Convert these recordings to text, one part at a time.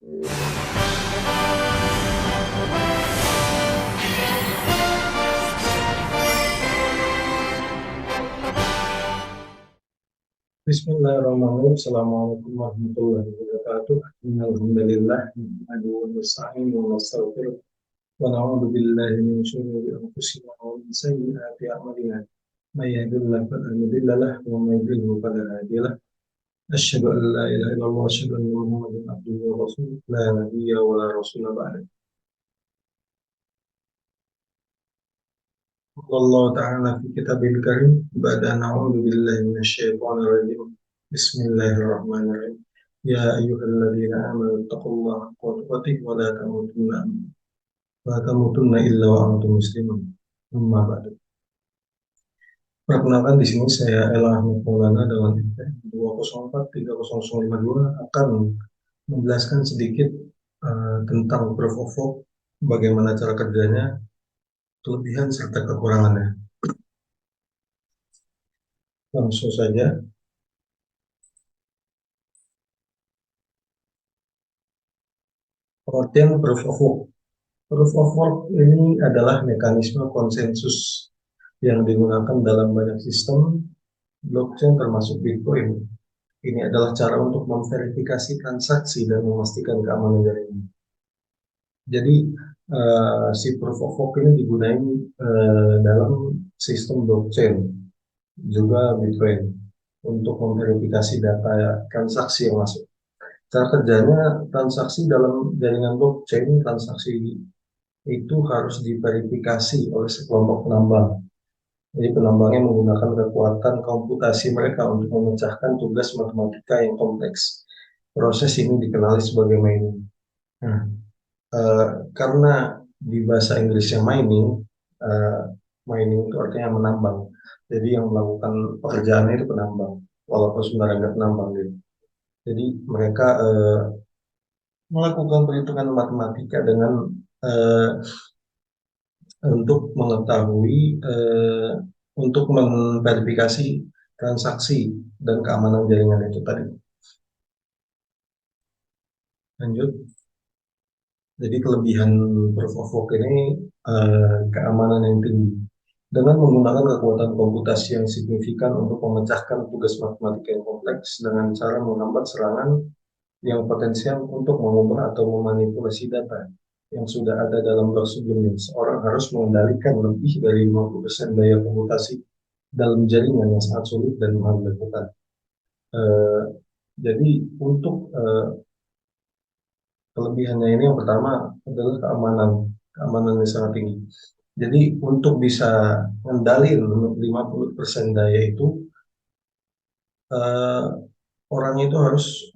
Bismillahirrahmanirrahim. Assalamualaikum warahmatullahi wabarakatuh. Alhamdulillah. Nahmaduhu wa nasta'inuhu wa nastaghfiruh. Wa na'udzu billahi min shururi anfusina wa min sayyiati a'malina. May yahdihillahu fala mudilla lahu wa may yudlil fala hadiya lahu. Asyhadu an la ilaha illallah wa asyhadu anna Muhammadan abduhu wa rasuluh. La nabiyya wa la rasula ba'da. Allah Ta'ala fi kitabil karim ba'da na'udzu billahi minasyaitonir rajim. Bismillahirrahmanirrahim. Ya ayyuhalladzina amanu taqullaha haqqa tuqatih wa la tamutunna illa wa antum muslimun. Amma ba'du. Perkenalkan di sini saya Ella Ahmad Maulana dengan NPM 2043052 akan menjelaskan sedikit tentang proof of work, bagaimana cara kerjanya, kelebihan serta kekurangannya. Langsung saja. Pengertian proof of work. Proof of work ini adalah mekanisme konsensus yang digunakan dalam banyak sistem blockchain termasuk Bitcoin. Ini adalah cara untuk memverifikasi transaksi dan memastikan keamanan jaringan. Jadi si proof of work ini digunakan dalam sistem blockchain juga Bitcoin untuk memverifikasi data transaksi yang masuk. Cara kerjanya, transaksi dalam jaringan blockchain, transaksi itu harus diverifikasi oleh sekelompok penambang. Jadi penambangnya menggunakan kekuatan komputasi mereka untuk memecahkan tugas matematika yang kompleks. Proses ini dikenali sebagai mining. Nah, karena di bahasa Inggrisnya mining, mining itu artinya menambang. Jadi yang melakukan pekerjaannya itu penambang, walaupun sebenarnya nggak penambang gitu. Jadi mereka melakukan perhitungan matematika dengan untuk mengetahui untuk memverifikasi transaksi dan keamanan jaringan itu tadi. Lanjut. Jadi kelebihan proof of work ini keamanan yang tinggi. Dengan menggunakan kekuatan komputasi yang signifikan untuk memecahkan tugas matematika yang kompleks dengan cara menghambat serangan yang potensial untuk mengubah atau memanipulasi data yang sudah ada dalam blok sebelumnya. Seorang harus mengendalikan lebih dari 50% daya komputasi dalam jaringan yang sangat sulit dan mahal dilakukan. Jadi untuk kelebihannya ini yang pertama adalah keamanan yang sangat tinggi. Jadi untuk bisa mengendalikan 50% daya itu, orang itu harus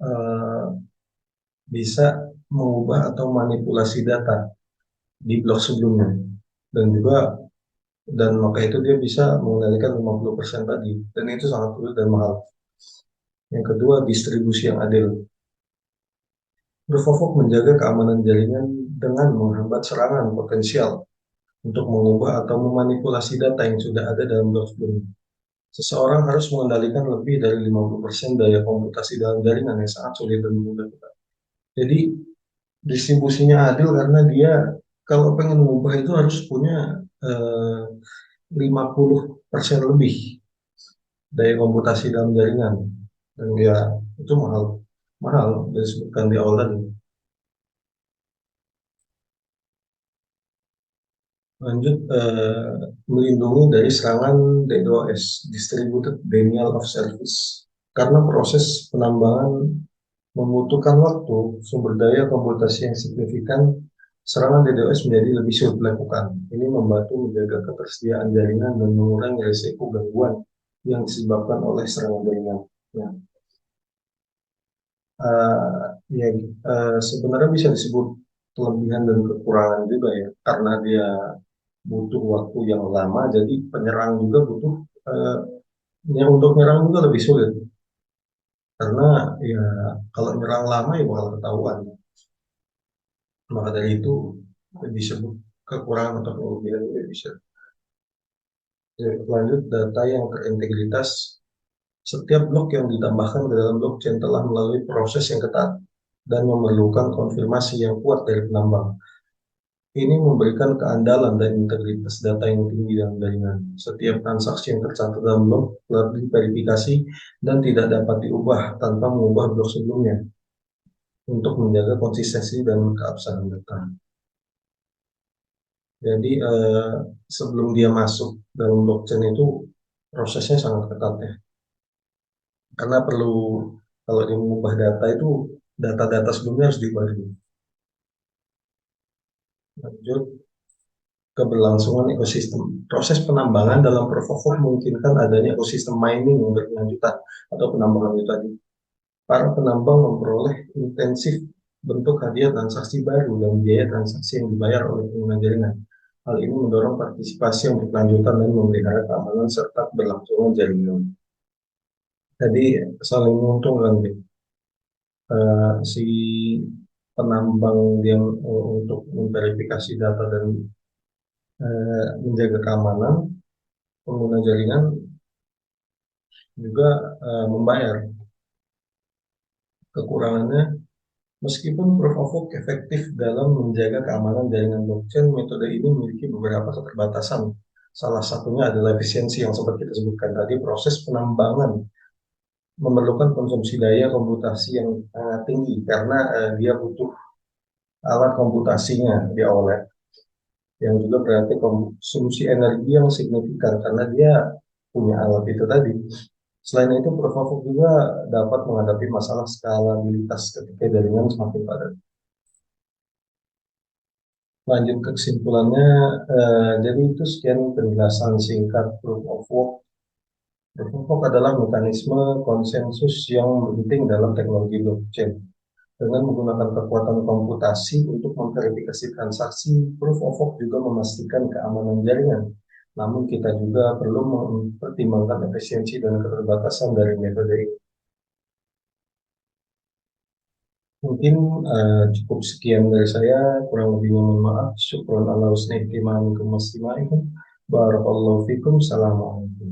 bisa mengubah atau manipulasi data di blok sebelumnya, dan maka itu dia bisa mengendalikan 50% tadi, dan itu sangat sulit dan mahal. Yang kedua, distribusi yang adil. Proof of work menjaga keamanan jaringan dengan menghambat serangan potensial untuk mengubah atau memanipulasi data yang sudah ada dalam blok sebelumnya. Seseorang harus mengendalikan lebih dari 50% daya komputasi dalam jaringan yang sangat sulit dan mudah. Jadi distribusinya adil karena dia kalau pengen mengubah itu harus punya 50% lebih daya komputasi dalam jaringan, dan ya itu mahal disebutkan di awal tadi. Lanjut, melindungi dari serangan DDoS, Distributed Denial of Service. Karena proses penambangan membutuhkan waktu, sumber daya komputasi yang signifikan, serangan DDoS menjadi lebih sulit dilakukan. Ini membantu menjaga ketersediaan jaringan dan mengurangi risiko gangguan yang disebabkan oleh serangan jaringan. Ya. Sebenarnya bisa disebut kelebihan dan kekurangan juga ya, karena dia butuh waktu yang lama, jadi penyerang juga butuh yang untuk menyerang juga lebih sulit, karena ya kalau menyerang lama ya bakal ketahuan. Maka dari itu disebut kekurangan atau kelebihan juga bisa. Lanjut, data yang terintegritas. Setiap blok yang ditambahkan ke dalam blockchain telah melalui proses yang ketat dan memerlukan konfirmasi yang kuat dari penambang. Ini memberikan keandalan dan integritas data yang tinggi dalam jaringan. Setiap transaksi yang tercantum dalam blok telah diverifikasi dan tidak dapat diubah tanpa mengubah blok sebelumnya untuk menjaga konsistensi dan keabsahan data. Jadi sebelum dia masuk dalam blockchain itu prosesnya sangat ketat ya, karena perlu, kalau dia mengubah data itu data-data sebelumnya harus diubah dulu. Lanjut, keberlangsungan ekosistem. Proses penambangan dalam proof of work memungkinkan adanya ekosistem mining yang berkelanjutan atau penambangan itu tadi. Para penambang memperoleh intensif bentuk hadiah transaksi baru dan biaya transaksi yang dibayar oleh pengguna jaringan. Hal ini mendorong partisipasi yang berkelanjutan dan memelihara keamanan serta keberlangsungan jaringan. Jadi saling menguntungkan gitu. Si penambang dia untuk memverifikasi data dan menjaga keamanan, pengguna jaringan juga membayar. Kekurangannya, meskipun proof of work efektif dalam menjaga keamanan jaringan blockchain, metode ini memiliki beberapa keterbatasan. Salah satunya adalah efisiensi yang sempat kita sebutkan tadi. Proses penambangan memerlukan konsumsi daya komputasi yang tinggi karena dia butuh alat komputasinya di awalnya, yang juga berarti konsumsi energi yang signifikan karena dia punya alat itu tadi. Selain itu, proof of work juga dapat menghadapi masalah skalabilitas ketika jaringan semakin padat. Lanjut ke kesimpulannya, jadi itu sekian penjelasan singkat proof of work. Proof of work adalah mekanisme konsensus yang penting dalam teknologi blockchain. Dengan menggunakan kekuatan komputasi untuk memverifikasi transaksi, proof of work juga memastikan keamanan jaringan. Namun kita juga perlu mempertimbangkan efisiensi dan keterbatasan dari metode ini. Mungkin cukup sekian dari saya, kurang lebihnya mohon maaf. Syukron ala husni ihtimamikum wastima'ikum. Barakallahu fikum. Assalamualaikum.